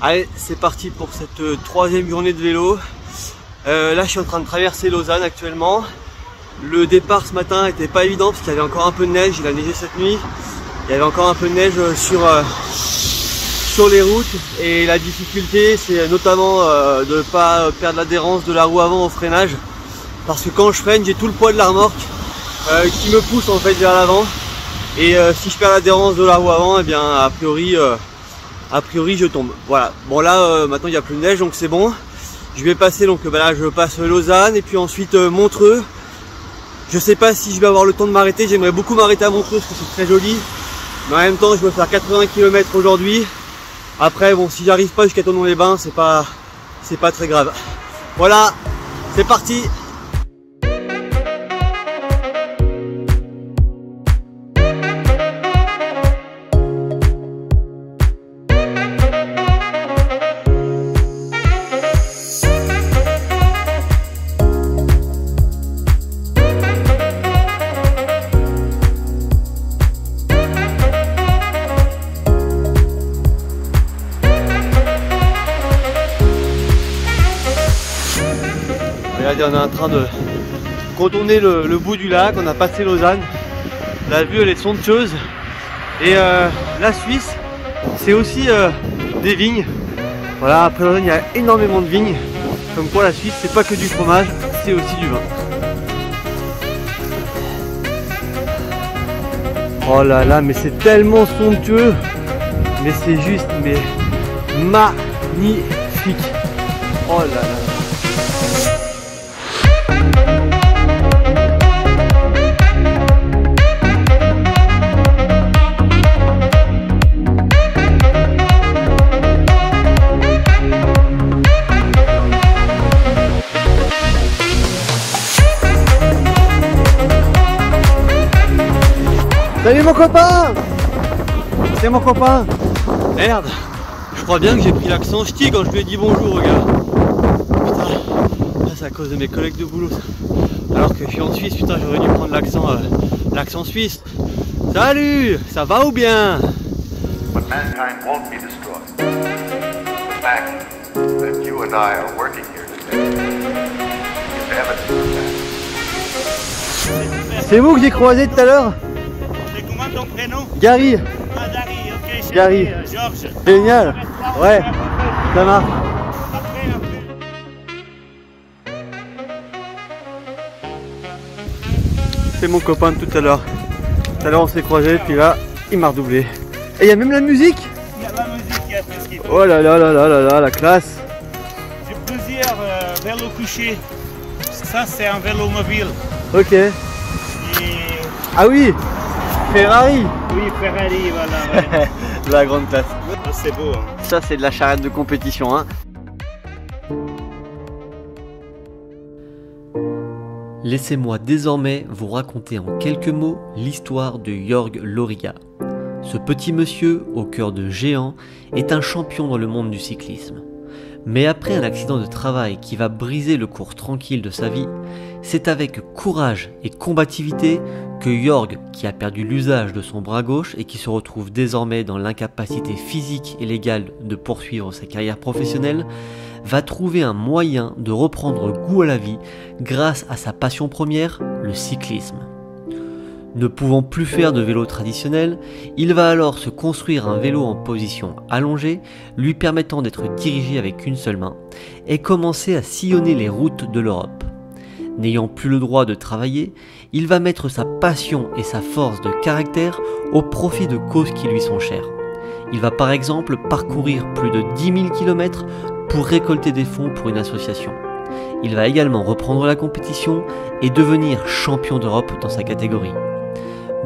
Allez, c'est parti pour cette troisième journée de vélo. Là, je suis en train de traverser Lausanne actuellement. Le départ ce matin n'était pas évident parce qu'il y avait encore un peu de neige. Il a neigé cette nuit. Il y avait encore un peu de neige sur les routes. Et la difficulté, c'est notamment de ne pas perdre l'adhérence de la roue avant au freinage. Parce que quand je freine, j'ai tout le poids de la remorque qui me pousse en fait vers l'avant. Et si je perds l'adhérence de la roue avant, eh bien a priori je tombe. Voilà. Bon là maintenant il n'y a plus de neige donc c'est bon. Je vais passer donc là je passe Lausanne et puis ensuite Montreux. Je sais pas si je vais avoir le temps de m'arrêter. J'aimerais beaucoup m'arrêter à Montreux parce que c'est très joli. Mais en même temps je veux faire 80 km aujourd'hui. Après bon, si j'arrive pas jusqu'à Thonon-les-Bains, c'est pas très grave. Voilà, c'est parti. Regardez, on est en train de contourner le bout du lac, on a passé Lausanne, la vue elle est somptueuse et la Suisse c'est aussi des vignes. Voilà, après Lausanne il y a énormément de vignes, comme quoi la Suisse c'est pas que du fromage, c'est aussi du vin. Oh là là, mais c'est tellement somptueux, mais c'est juste mais magnifique. Oh là là. Salut mon copain! C'est mon copain! Merde! Je crois bien que j'ai pris l'accent ch'ti quand je lui ai dit bonjour, regarde! Putain, là c'est à cause de mes collègues de boulot. Alors que je suis en Suisse, putain, j'aurais dû prendre l'accent suisse. Salut! Ça va ou bien? But mankind won't be destroyed. The fact that you and I are working here today is evidence of that. C'est vous que j'ai croisé tout à l'heure? Comment ton prénom? Gary. Ah, Gary, ok. Gary. Georges. Génial. Ouais, ça marche. C'est mon copain de tout à l'heure. Tout à l'heure on s'est croisés, puis là, il m'a redoublé. Et il y a même la musique. Il y a la musique, il y a tout ce qu'il faut. Oh là là là là là là, la classe. J'ai plusieurs vélos couchés. Ça, c'est un vélo mobile. Ok. Et... Ah oui, Ferrari. Oui, Ferrari, voilà. Ouais. La grande classe. Ah, c'est beau. Hein. Ça c'est de la charrette de compétition, hein. Laissez-moi désormais vous raconter en quelques mots l'histoire de Jörg Loria. Ce petit monsieur, au cœur de géant, est un champion dans le monde du cyclisme. Mais après un accident de travail qui va briser le cours tranquille de sa vie, c'est avec courage et combativité que Jörg, qui a perdu l'usage de son bras gauche et qui se retrouve désormais dans l'incapacité physique et légale de poursuivre sa carrière professionnelle, va trouver un moyen de reprendre goût à la vie grâce à sa passion première, le cyclisme. Ne pouvant plus faire de vélo traditionnel, il va alors se construire un vélo en position allongée, lui permettant d'être dirigé avec une seule main, et commencer à sillonner les routes de l'Europe. N'ayant plus le droit de travailler, il va mettre sa passion et sa force de caractère au profit de causes qui lui sont chères. Il va par exemple parcourir plus de 10 000 km pour récolter des fonds pour une association. Il va également reprendre la compétition et devenir champion d'Europe dans sa catégorie.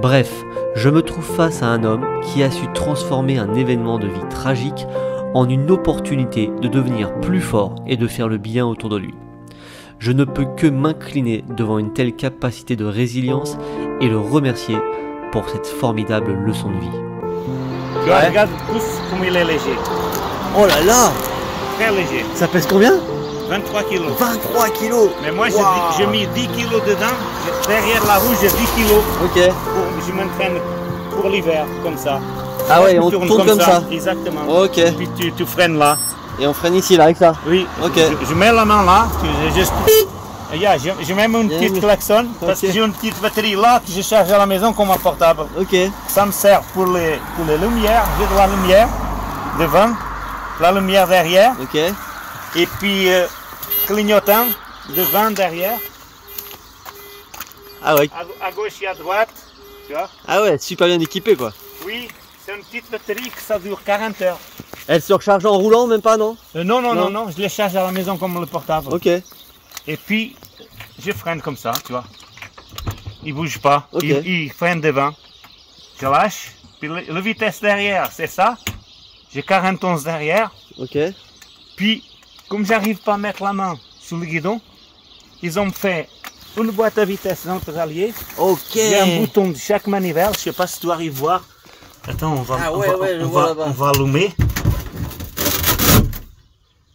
Bref, je me trouve face à un homme qui a su transformer un événement de vie tragique en une opportunité de devenir plus fort et de faire le bien autour de lui. Je ne peux que m'incliner devant une telle capacité de résilience et le remercier pour cette formidable leçon de vie. Ouais. Regarde tous comme il est léger. Oh là là! Très léger. Ça pèse combien? 23 kilos. 23 kilos. Mais moi, wow. j'ai mis 10 kilos dedans. Derrière la roue, j'ai 10 kilos. Ok. Je m'entraîne pour l'hiver, comme ça. Ah ouais, Tu on tournes tourne comme ça. Exactement. Ok. Et puis tu freines là. Et on freine ici là avec ça. Oui. Ok. Je mets la main là. Je mets une petite klaxon parce Ok. que j'ai une petite batterie là que je charge à la maison comme un portable. Ok. Ça me sert pour les lumières. J'ai de la lumière devant, la lumière derrière. Ok. Et puis clignotant devant, derrière, Ah ouais. à gauche et à droite. Tu vois? Ah ouais, super bien équipé quoi. Oui, c'est une petite batterie que ça dure 40 heures. Elle se recharge en roulant même pas, non? Non, je les charge à la maison comme le portable. Ok. Et puis, je freine comme ça, tu vois. Il bouge pas, Ok. il freine devant. Je lâche, puis la vitesse derrière, c'est ça. J'ai 41 derrière. Ok. Puis, comme j'arrive pas à mettre la main sur le guidon, ils ont fait une boîte à vitesse neutralier. Ok. Il y a un bouton de chaque manivelle, je sais pas si tu arrives à voir. Attends, on va, Ah ouais, je vois là-bas. on va allumer.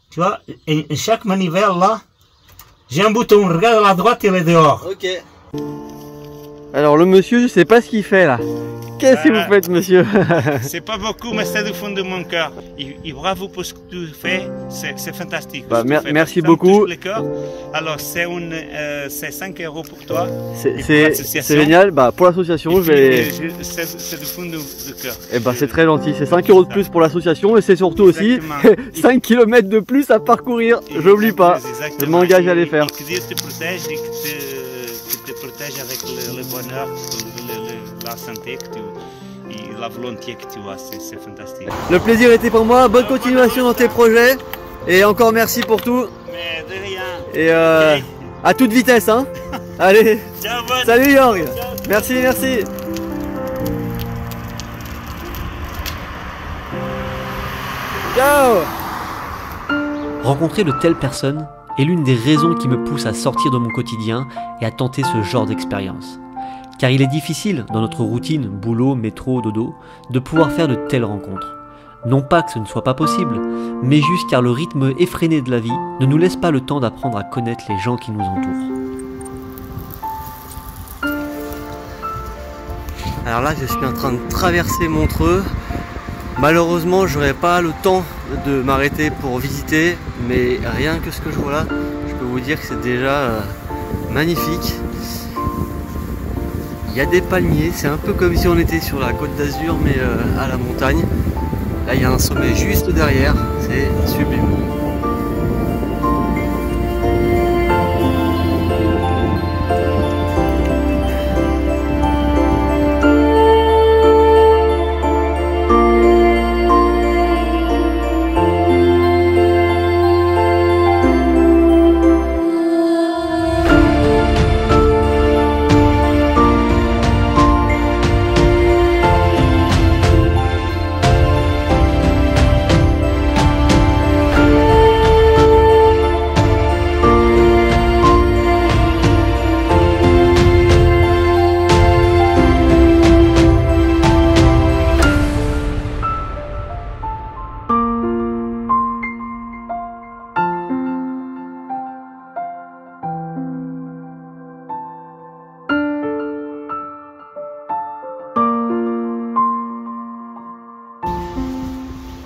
Tu vois, et chaque manivelle là, j'ai un bouton, regarde à la droite, il est dehors. Ok. Alors le monsieur, je sais pas ce qu'il fait là. Qu'est-ce que vous faites, monsieur? C'est pas beaucoup, mais c'est du fond de mon cœur. Et bravo pour ce que tu fais, c'est fantastique. Bah, ce que tu fais. merci Ça me beaucoup. touche le cœur. Alors c'est 5 € pour toi. C'est génial. Bah, pour l'association, je vais. C'est du fond du cœur. Eh ben, c'est très gentil. C'est 5 € de plus pour l'association et c'est surtout aussi Exactement. 5 km de plus à parcourir. J'oublie pas. Exactement. Je m'engage à les faire. Et que Dieu te protège et que te protège avec le bonheur, la santé que tu, et la volonté que tu as. C'est fantastique. Le plaisir était pour moi. Bonne continuation dans tes projets. Et encore merci pour tout. Mais de rien. Et Ok. à toute vitesse, hein. Allez. Ciao, bonne. Salut Jorg. Merci, merci. Ciao. Rencontrer de telles personnes est l'une des raisons qui me pousse à sortir de mon quotidien et à tenter ce genre d'expérience. Car il est difficile, dans notre routine, boulot, métro, dodo, de pouvoir faire de telles rencontres. Non pas que ce ne soit pas possible, mais juste car le rythme effréné de la vie ne nous laisse pas le temps d'apprendre à connaître les gens qui nous entourent. Alors là, je suis en train de traverser Montreux. Malheureusement, j'aurai pas le temps de m'arrêter pour visiter, mais rien que ce que je vois là, je peux vous dire que c'est déjà magnifique. Il y a des palmiers, c'est un peu comme si on était sur la Côte d'Azur, mais à la montagne. Là, il y a un sommet juste derrière, c'est sublime.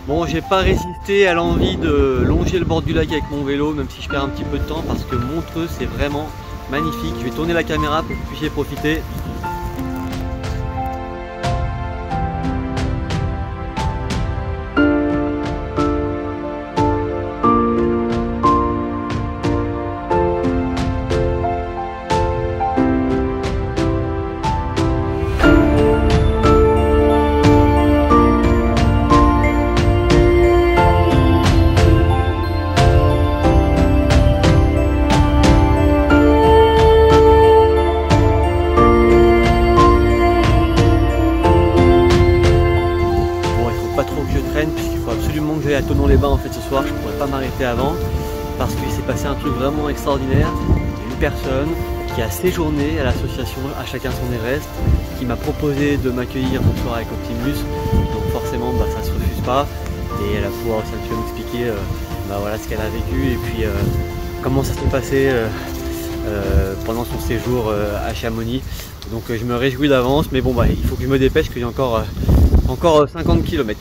Bon, j'ai pas résisté à l'envie de longer le bord du lac avec mon vélo, même si je perds un petit peu de temps, parce que Montreux c'est vraiment magnifique. Je vais tourner la caméra pour que vous puissiez profiter. Puisqu'il faut absolument que j'aille à Thonon-les-Bains en fait ce soir, je ne pourrais pas m'arrêter avant parce qu'il s'est passé un truc vraiment extraordinaire. Il y a une personne qui a séjourné à l'association À Chacun Son Everest, qui m'a proposé de m'accueillir ce soir avec Optimus, donc forcément ça se refuse pas, et elle va pouvoir aussi un petit peu m'expliquer voilà, ce qu'elle a vécu et puis comment ça s'est passé pendant son séjour à Chamonix. Donc je me réjouis d'avance, mais bon il faut que je me dépêche, qu'il y a encore encore 50 km.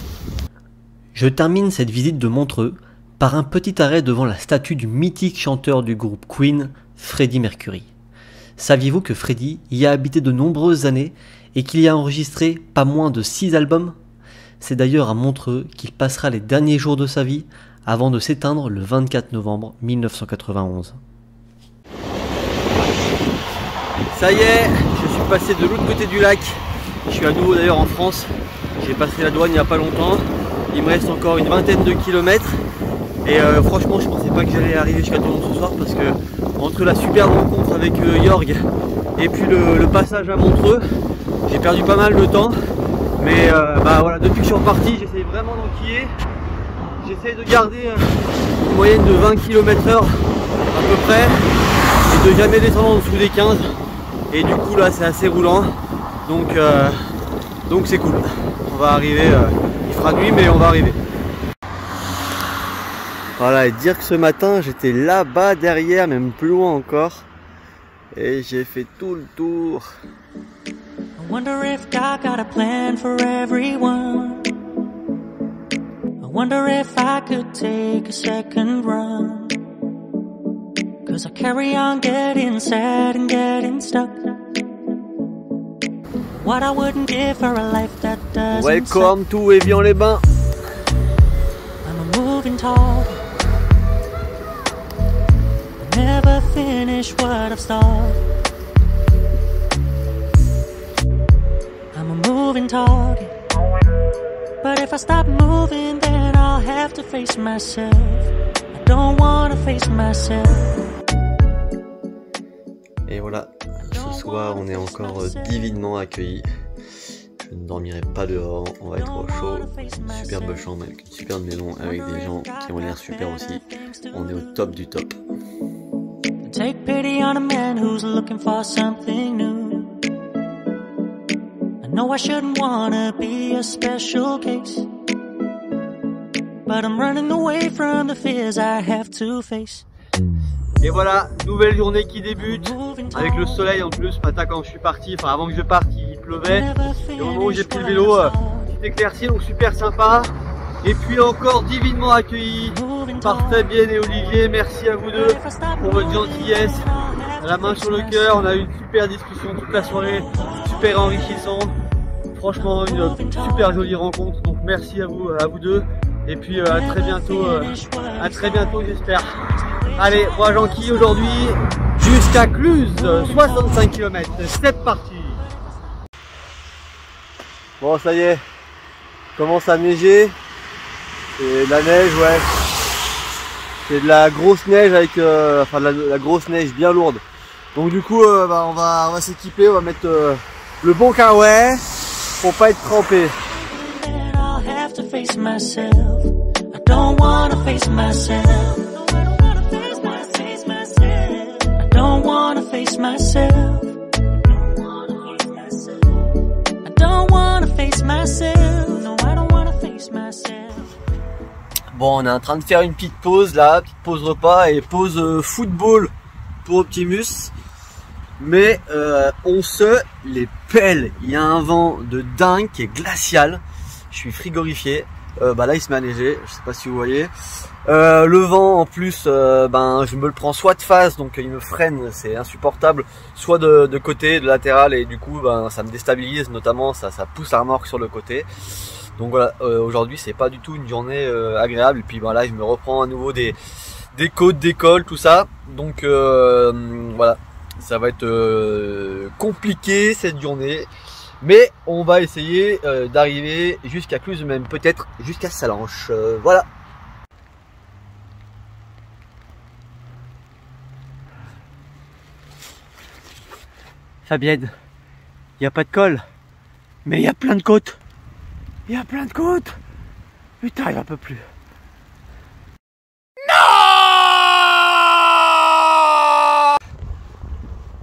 Je termine cette visite de Montreux par un petit arrêt devant la statue du mythique chanteur du groupe Queen, Freddie Mercury. Saviez-vous que Freddie y a habité de nombreuses années et qu'il y a enregistré pas moins de 6 albums? C'est d'ailleurs à Montreux qu'il passera les derniers jours de sa vie avant de s'éteindre le 24 novembre 1991. Ça y est, je suis passé de l'autre côté du lac. Je suis à nouveau d'ailleurs en France. J'ai passé la douane il n'y a pas longtemps. Il me reste encore une vingtaine de kilomètres. Et franchement, je pensais pas que j'allais arriver jusqu'à Toulon ce soir parce que entre la superbe rencontre avec Jorg et puis le passage à Montreux, j'ai perdu pas mal de temps. Mais bah voilà, depuis que je suis reparti, j'essaie vraiment d'enquiller. J'essaie de garder une moyenne de 20 km/h à peu près et de jamais descendre en dessous des 15. Et du coup là c'est assez roulant. Donc c'est cool. On va arriver, il fera nuit mais on va arriver. Voilà, et dire que ce matin j'étais là-bas derrière, même plus loin encore. Et j'ai fait tout le tour. I wonder if God got a plan for everyone. I wonder if I could take a second run. 'Cause I carry on getting sad and getting stuck. What I wouldn't give for a life that doesn't Welcome to Évian-les-Bains. I'm a moving target. I never finish what I've started. I'm a moving target. But if I stop moving, then I'll have to face myself. I don't want to face myself. Et voilà, ce soir on est encore divinement accueillis. Je ne dormirai pas dehors, on va être au chaud. Une superbe chambre avec une superbe maison avec des gens qui ont l'air super aussi. On est au top du top. Take pity on a man who's looking for something new. I know I shouldn't wanna be a special case, but I'm running away from the fears I have to face. Et voilà, nouvelle journée qui débute, avec le soleil en plus. Ce matin quand je suis parti, enfin avant que je parte, il pleuvait. Et au moment où j'ai pris le vélo, c'est éclairci, donc super sympa. Et puis encore divinement accueilli par Fabienne et Olivier. Merci à vous deux pour votre gentillesse. La main sur le cœur, on a eu une super discussion toute la soirée, super enrichissante. Franchement, une super jolie rencontre. Donc merci à vous deux. Et puis à très bientôt j'espère. Allez, moi j'enquille aujourd'hui jusqu'à Cluse, 65 km, c'est parti. Bon ça y est, commence à neiger. C'est de la neige, ouais. C'est de la grosse neige avec, enfin de la grosse neige bien lourde. Donc du coup, on va s'équiper, on va mettre le bon kawaii pour pas être trempé. Bon, on est en train de faire une petite pause là, petite pause repas et pause football pour Optimus. Mais on se les pèle. Il y a un vent de dingue qui est glacial. Je suis frigorifié. Là il se met à neiger, je sais pas si vous voyez. Le vent en plus, je me le prends soit de face, donc il me freine, c'est insupportable, soit de côté, de latéral, et du coup ça me déstabilise, notamment ça pousse la remorque sur le côté. Donc voilà, aujourd'hui c'est pas du tout une journée agréable. Et puis là je me reprends à nouveau des côtes, des cols, tout ça. Donc voilà, ça va être compliqué cette journée. Mais on va essayer d'arriver jusqu'à Cluse, même peut-être jusqu'à Salanches. Voilà. Fabienne, il n'y a pas de col, mais il y a plein de côtes. Il y a plein de côtes. Putain, il en peut plus. Non!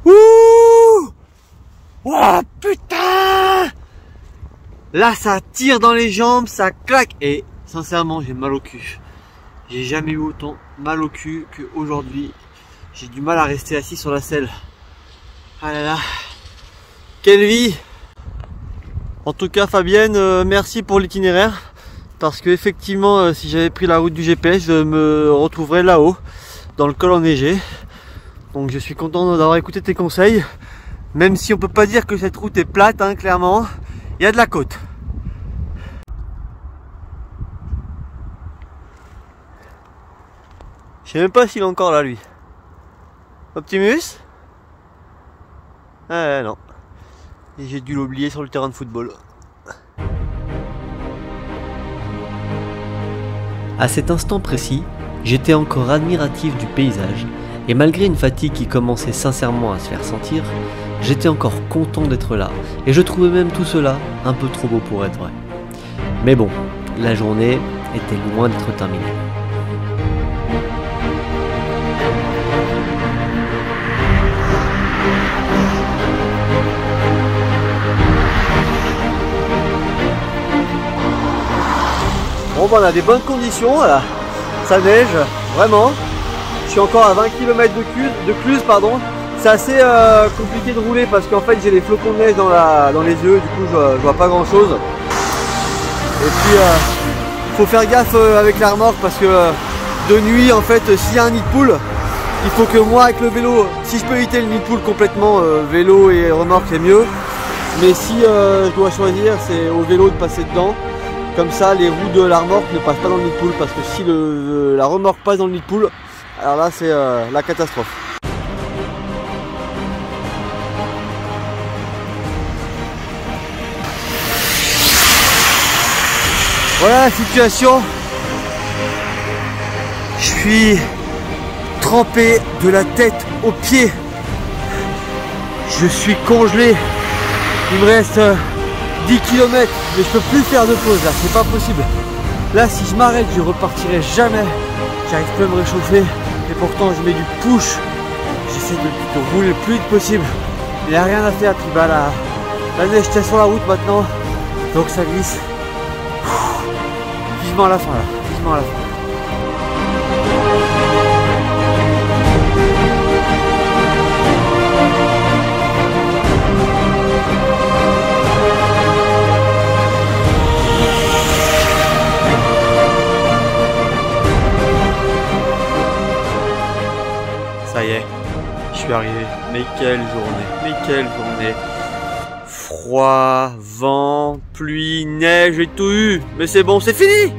Ouh! Oh putain! Là, ça tire dans les jambes, ça claque. Et sincèrement, j'ai mal au cul. J'ai jamais eu autant mal au cul qu'aujourd'hui. J'ai du mal à rester assis sur la selle. Ah là là. Quelle vie! En tout cas Fabienne, merci pour l'itinéraire. Parce que effectivement, si j'avais pris la route du GPS, je me retrouverais là-haut, dans le col enneigé. Donc je suis content d'avoir écouté tes conseils. Même si on peut pas dire que cette route est plate, hein, clairement. Il y a de la côte. Je sais même pas s'il est encore là, lui. Optimus? Ah non. Et j'ai dû l'oublier sur le terrain de football. À cet instant précis, j'étais encore admiratif du paysage, et malgré une fatigue qui commençait sincèrement à se faire sentir, j'étais encore content d'être là, et je trouvais même tout cela un peu trop beau pour être vrai. Mais bon, la journée était loin d'être terminée. Bon bah on a des bonnes conditions là, ça neige, vraiment. Je suis encore à 20 km de Cluse, pardon. C'est assez compliqué de rouler parce qu'en fait j'ai les flocons de neige dans les yeux, du coup je vois pas grand chose. Et puis faut faire gaffe avec la remorque parce que de nuit en fait s'il y a un nid de poule, il faut que moi avec le vélo, si je peux éviter le nid de poule complètement, vélo et remorque c'est mieux. Mais si je dois choisir, c'est au vélo de passer dedans. Comme ça, les roues de la remorque ne passent pas dans le nid de poule parce que si la remorque passe dans le nid de poule, alors là c'est la catastrophe. Voilà la situation. Je suis trempé de la tête aux pieds. Je suis congelé. Il me reste 10 km, mais je peux plus faire de pause là, c'est pas possible. Là si je m'arrête, je repartirai jamais. J'arrive plus à me réchauffer et pourtant je mets du push. J'essaie de rouler le plus vite possible. Il n'y a rien à faire, puis bah la neige tient sur la route maintenant, donc ça glisse. Vivement à la fin là, vivement à la fin. Ça y est, je suis arrivé. Mais quelle journée, mais quelle journée. Froid, vent, pluie, neige et tout eu. Mais c'est bon, c'est fini!